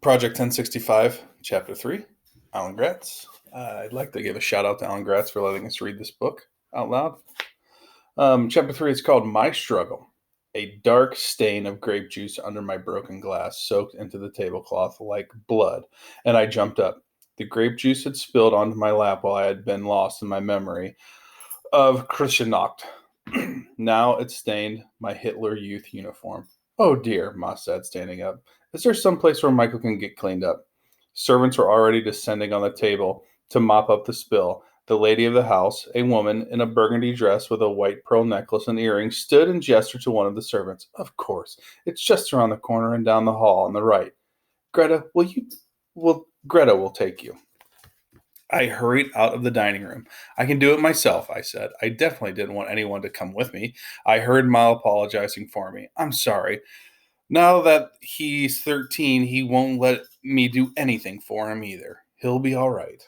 Project 1065, Chapter 3, Alan Gratz. I'd like to give a shout out to Alan Gratz for letting us read this book out loud. Chapter 3 is called My Struggle. A dark stain of grape juice under my broken glass soaked into the tablecloth like blood, and I jumped up. The grape juice had spilled onto my lap while I had been lost in my memory of Krishnacht. Now it stained my Hitler Youth uniform. Oh dear, Ma said, standing up. Is there some place where Michael can get cleaned up? Servants were already descending on the table to mop up the spill. The lady of the house, a woman in a burgundy dress with a white pearl necklace and earrings, stood and gestured to one of the servants. Of course, it's just around the corner and down the hall on the right. Greta, Greta will take you. I hurried out of the dining room. I can do it myself, I said. I definitely didn't want anyone to come with me. I heard Ma apologizing for me. I'm sorry. Now that he's 13, he won't let me do anything for him either. He'll be all right.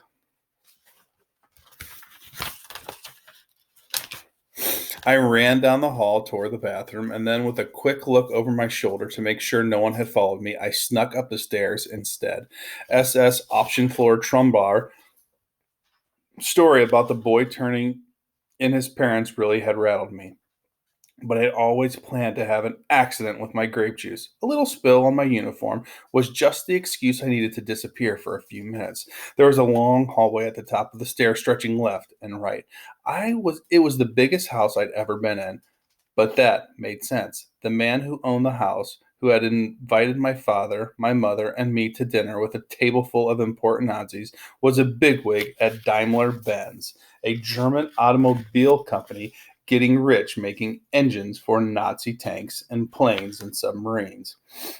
I ran down the hall toward the bathroom, and then with a quick look over my shoulder to make sure no one had followed me, I snuck up the stairs instead. SS Option Floor Trumbar story about the boy turning in his parents really had rattled me. But I had always planned to have an accident with my grape juice. A little spill on my uniform was just the excuse I needed to disappear for a few minutes. There was a long hallway at the top of the stairs stretching left and right. It was the biggest house I'd ever been in, but that made sense. The man who owned the house, who had invited my father, my mother, and me to dinner with a table full of important Nazis, was a bigwig at Daimler-Benz, a German automobile company getting rich making engines for Nazi tanks and planes and submarines.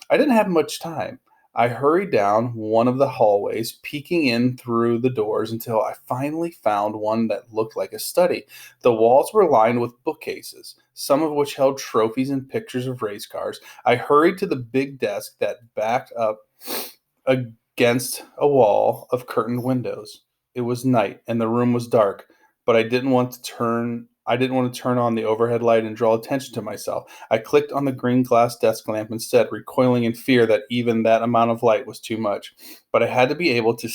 I didn't have much time. I hurried down one of the hallways, peeking in through the doors until I finally found one that looked like a study. The walls were lined with bookcases, some of which held trophies and pictures of race cars. I hurried to the big desk that backed up against a wall of curtained windows. It was night and the room was dark, but I didn't want to turn on the overhead light and draw attention to myself. I clicked on the green glass desk lamp instead, recoiling in fear that even that amount of light was too much. But I had to be able to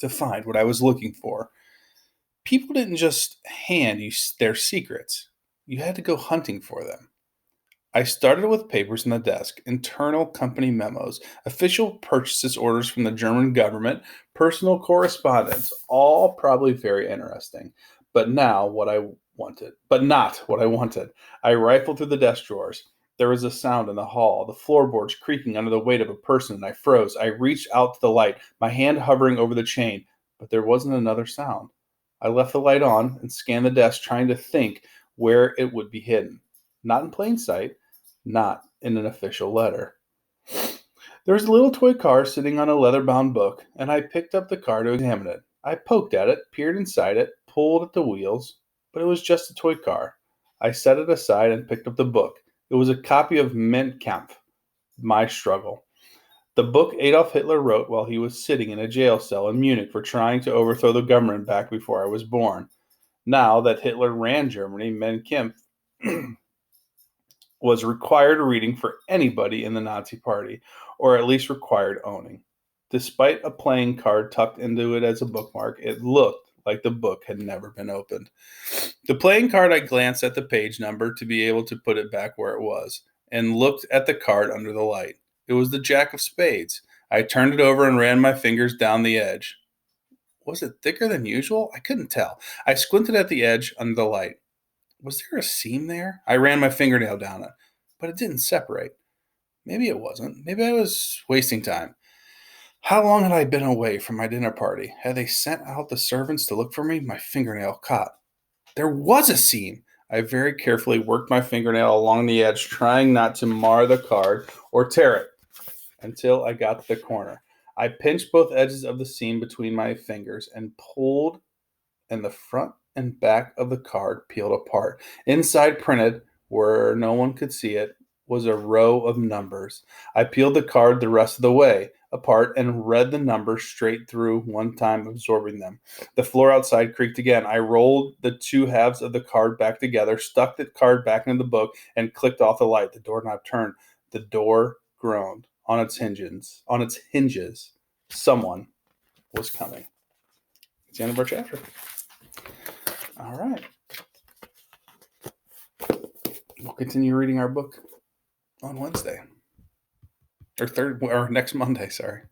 find what I was looking for. People didn't just hand you their secrets. You had to go hunting for them. I started with papers on the desk, internal company memos, official purchases orders from the German government, personal correspondence, all probably very interesting. But not what I wanted. I rifled through the desk drawers. There was a sound in the hall, the floorboards creaking under the weight of a person, and I froze. I reached out to the light, my hand hovering over the chain, but there wasn't another sound. I left the light on and scanned the desk, trying to think where it would be hidden. Not in plain sight, not in an official letter. There was a little toy car sitting on a leather-bound book, and I picked up the car to examine it. I poked at it, peered inside it, pulled at the wheels, but it was just a toy car. I set it aside and picked up the book. It was a copy of Mein Kampf, My Struggle. The book Adolf Hitler wrote while he was sitting in a jail cell in Munich for trying to overthrow the government back before I was born. Now that Hitler ran Germany, Mein Kampf was required reading for anybody in the Nazi Party, or at least required owning. Despite a playing card tucked into it as a bookmark, it looked like the book had never been opened. The playing card, I glanced at the page number to be able to put it back where it was, and looked at the card under the light. It was the Jack of Spades. I turned it over and ran my fingers down the edge. Was it thicker than usual? I couldn't tell. I squinted at the edge under the light. Was there a seam there? I ran my fingernail down it, but it didn't separate. Maybe it wasn't. Maybe I was wasting time. How long had I been away from my dinner party? Had they sent out the servants to look for me? My fingernail caught. There was a seam. I very carefully worked my fingernail along the edge, trying not to mar the card or tear it, until I got to the corner. I pinched both edges of the seam between my fingers and pulled, and the front and back of the card peeled apart. Inside, printed, where no one could see it, was a row of numbers. I peeled the card the rest of the way apart and read the numbers straight through, one time absorbing them. The floor outside creaked again. I rolled the two halves of the card back together, stuck the card back into the book, and clicked off the light. The doorknob turned. The door groaned. on its hinges, someone was coming. It's the end of our chapter. All right. We'll continue reading our book on Wednesday. Or next Monday, sorry.